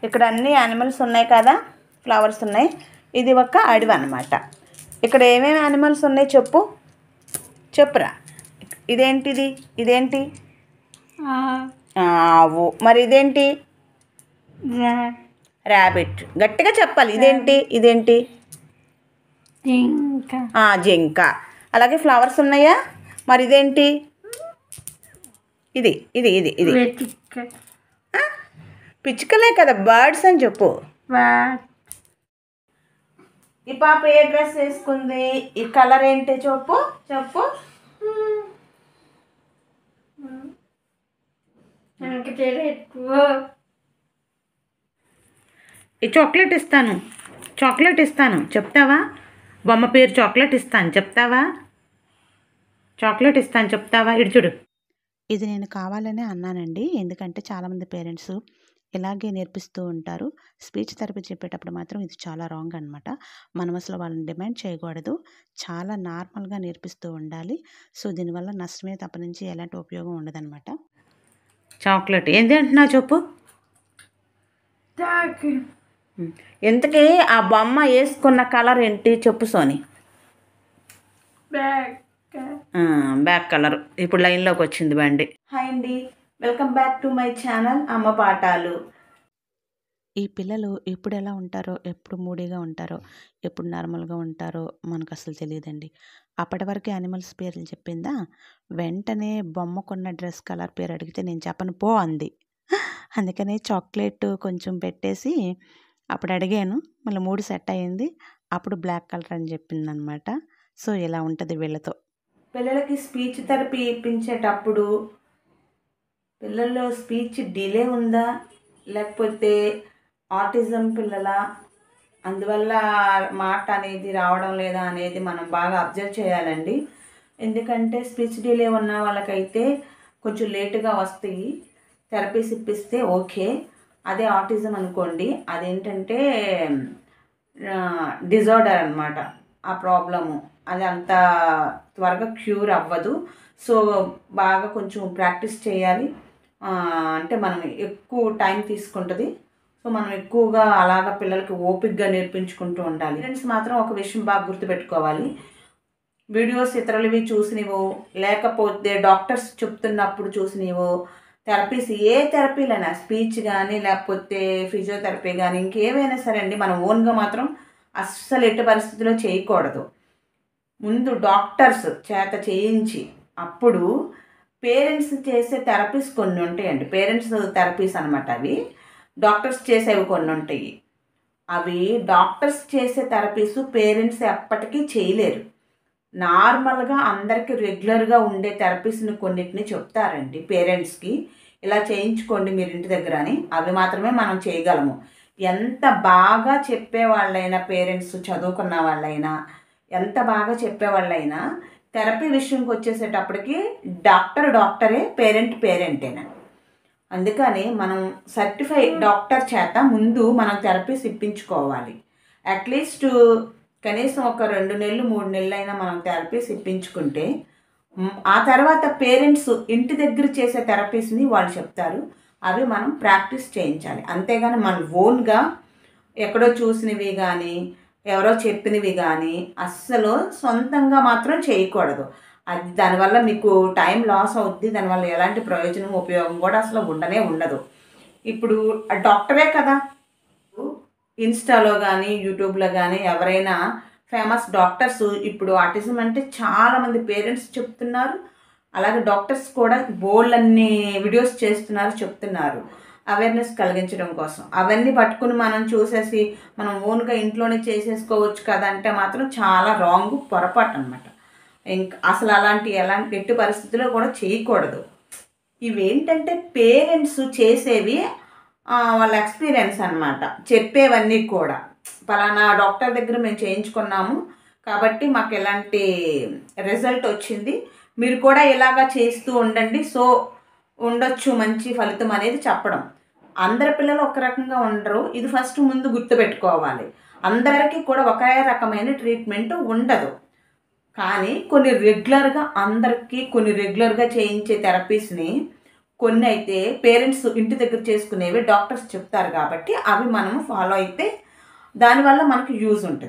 ఇక్కడ అన్ని యానిమల్స్ ఉన్నాయి కదా, ఫ్లవర్స్ ఉన్నాయి. ఇది ఒక అడవి అన్నమాట. ఇక్కడ ఏమేమి యానిమల్స్ ఉన్నాయి చెప్పురా. ఇదేంటిది? ఇదేంటి? ఆవు. మరి ఇదేంటి? ర్యాబిట్. గట్టిగా చెప్పాలి. ఇదేంటి? జింక. అలాగే ఫ్లవర్స్ ఉన్నాయా? మరి ఇదేంటి? ఇది పిచ్చుకలే కదా, బర్డ్స్ అని చెప్పు. ఈ పాప ఏ డ్రెస్ వేసుకుంది? ఈ కలర్ ఏంటి చెప్పు. ఈ చాక్లెట్ ఇస్తాను చెప్తావా? బొమ్మ పేరు చాక్లెట్ ఇస్తాను చెప్తావా? ఇటు చూడు. ఇది నేను కావాలనే అన్నానండి. ఎందుకంటే చాలామంది పేరెంట్స్ ఇలాగే నేర్పిస్తూ ఉంటారు. స్పీచ్ థెరపీ చెప్పేటప్పుడు మాత్రం ఇది చాలా రాంగ్ అనమాట. మనం అసలు వాళ్ళని డిమాండ్ చేయకూడదు. చాలా నార్మల్గా నేర్పిస్తూ ఉండాలి. సో దీనివల్ల నష్టమే తప్ప నుంచి ఎలాంటి ఉపయోగం ఉండదన్నమాట. చాక్లెట్ ఏంటి అంటున్నా చెప్పు. ఇంతకీ ఆ బొమ్మ వేసుకున్న కలర్ ఏంటి చెప్పు సోని. Back colour. ఇప్పుడు లైన్లోకి వచ్చింది బండి. హాయ్ అండి, welcome back to my channel అమ్మ పాఠాలు. ఈ పిల్లలు ఎప్పుడు ఎలా ఉంటారో, ఎప్పుడు మూడీగా ఉంటారో, ఎప్పుడు నార్మల్గా ఉంటారో మనకు అసలు తెలియదండి. అప్పటి వరకు యానిమల్స్ పేర్లు చెప్పిందా, వెంటనే బొమ్మకున్న డ్రెస్ కలర్ పేరు అడిగితే నేను చెప్పను పో అంది. అందుకనే చాక్లెట్ కొంచెం పెట్టేసి అప్పుడు అడిగాను. మళ్ళీ మూడు సెట్ అయ్యింది. అప్పుడు బ్లాక్ కలర్ అని చెప్పింది అనమాట. సో ఇలా ఉంటుంది వీళ్ళతో. పిల్లలకి స్పీచ్ థెరపీ ఇప్పించేటప్పుడు పిల్లల్లో స్పీచ్ డిలే ఉందా, లేకపోతే ఆటిజం పిల్లలా, అందువల్ల మాట అనేది రావడం లేదా అనేది మనం బాగా అబ్జర్వ్ చేయాలండి. ఎందుకంటే స్పీచ్ డిలే ఉన్న వాళ్ళకైతే కొంచెం లేటుగా వస్తాయి. థెరపీస్ ఇప్పిస్తే ఓకే. అదే ఆటిజం అనుకోండి, అదేంటంటే డిజార్డర్ అన్నమాట. ఆ ప్రాబ్లము అది అంత త్వరగా క్యూర్ అవ్వదు. సో బాగా కొంచెం ప్రాక్టీస్ చేయాలి. అంటే మనం ఎక్కువ టైం తీసుకుంటుంది. సో మనం ఎక్కువగా అలాగ పిల్లలకి ఓపికగా నేర్పించుకుంటూ ఉండాలి. పేరెంట్స్ మాత్రం ఒక విషయం బాగా గుర్తుపెట్టుకోవాలి. వీడియోస్ ఇతరులవి చూసినవో, లేకపోతే డాక్టర్స్ చెప్తున్నప్పుడు చూసినవో థెరపీస్, ఏ థెరపీలైనా స్పీచ్ కానీ లేకపోతే ఫిజియోథెరపీ కానీ ఇంకేమైనా సరే అండి, మనం ఓన్గా మాత్రం అస్సలు ఎట్టి పరిస్థితుల్లో చేయకూడదు. ముందు డాక్టర్స్ చేత చేయించి అప్పుడు పేరెంట్స్ చేసే థెరపీస్ కొన్ని ఉంటాయండి. పేరెంట్స్ థెరపీస్ అనమాట. అవి డాక్టర్స్ చేసేవి కొన్ని ఉంటాయి. అవి డాక్టర్స్ చేసే థెరపీస్ పేరెంట్స్ ఎప్పటికీ చేయలేరు. నార్మల్గా అందరికీ రెగ్యులర్గా ఉండే థెరపీస్ని కొన్నిటిని చెప్తారండి పేరెంట్స్కి, ఇలా చేయించుకోండి మీరు ఇంటి దగ్గర అని. అవి మాత్రమే మనం చేయగలము. ఎంత బాగా చెప్పేవాళ్ళైనా, పేరెంట్స్ చదువుకున్న వాళ్ళైనా, ఎంత బాగా చెప్పేవాళ్ళైనా థెరపీ విషయంకి వచ్చేసేటప్పటికి డాక్టరే, పేరెంటేనా. అందుకని మనం సర్టిఫైడ్ డాక్టర్ చేత ముందు మనం థెరపీస్ ఇప్పించుకోవాలి. అట్లీస్ట్ కనీసం ఒక 2 నెలలు 3 నెలలు అయినా మనం థెరపీస్ ఇప్పించుకుంటే ఆ తర్వాత పేరెంట్స్ ఇంటి దగ్గర చేసే థెరపీస్ని వాళ్ళు చెప్తారు. అవి మనం ప్రాక్టీస్ చేయించాలి. అంతేగాని మనం ఓన్గా ఎక్కడో చూసినవి కానీ ఎవరో చెప్పినవి కానీ అస్సలు సొంతంగా మాత్రం చేయకూడదు. అది దానివల్ల మీకు టైం లాస్ అవుద్ది. దానివల్ల ఎలాంటి ప్రయోజనం, ఉపయోగం కూడా అసలు ఉండదు. ఇప్పుడు డాక్టరే కదా, ఇన్స్టాలో కానీ యూట్యూబ్లో కానీ ఎవరైనా ఫేమస్ డాక్టర్స్ ఇప్పుడు ఆటిజం అంటే చాలామంది పేరెంట్స్ చెప్తున్నారు. అలాగే డాక్టర్స్ కూడా బోల్డన్ని వీడియోస్ చెప్తున్నారు అవేర్నెస్ కలిగించడం కోసం. అవన్నీ పట్టుకుని మనం చూసేసి మనం ఓన్గా ఇంట్లోనే చేసేసుకోవచ్చు కదా అంటే మాత్రం చాలా రాంగ్, పొరపాటు అనమాట. ఇంకా అసలు ఎలాంటి ఎట్టి పరిస్థితుల్లో కూడా చేయకూడదు. ఇవేంటంటే పేరెంట్స్ చేసేవి వాళ్ళ ఎక్స్పీరియన్స్ అనమాట. చెప్పేవన్నీ కూడా పలానా డాక్టర్ దగ్గర మేము చేయించుకున్నాము కాబట్టి మాకు ఎలాంటి రిజల్ట్ వచ్చింది, మీరు కూడా ఇలాగా చేస్తూ ఉండండి, సో ఉండొచ్చు మంచి ఫలితం అనేది చెప్పడం. అందరి పిల్లలు ఒక రకంగా ఉండరు. ఇది ఫస్ట్ ముందు గుర్తుపెట్టుకోవాలి. అందరికీ కూడా ఒకే రకమైన ట్రీట్మెంట్ ఉండదు. కానీ కొన్ని రెగ్యులర్గా చేయించే థెరపీస్ని కొన్ని అయితే పేరెంట్స్ ఇంటి దగ్గర చేసుకునేవి డాక్టర్స్ చెప్తారు కాబట్టి అవి మనము ఫాలో అయితే దానివల్ల మనకు యూజ్ ఉంటుంది.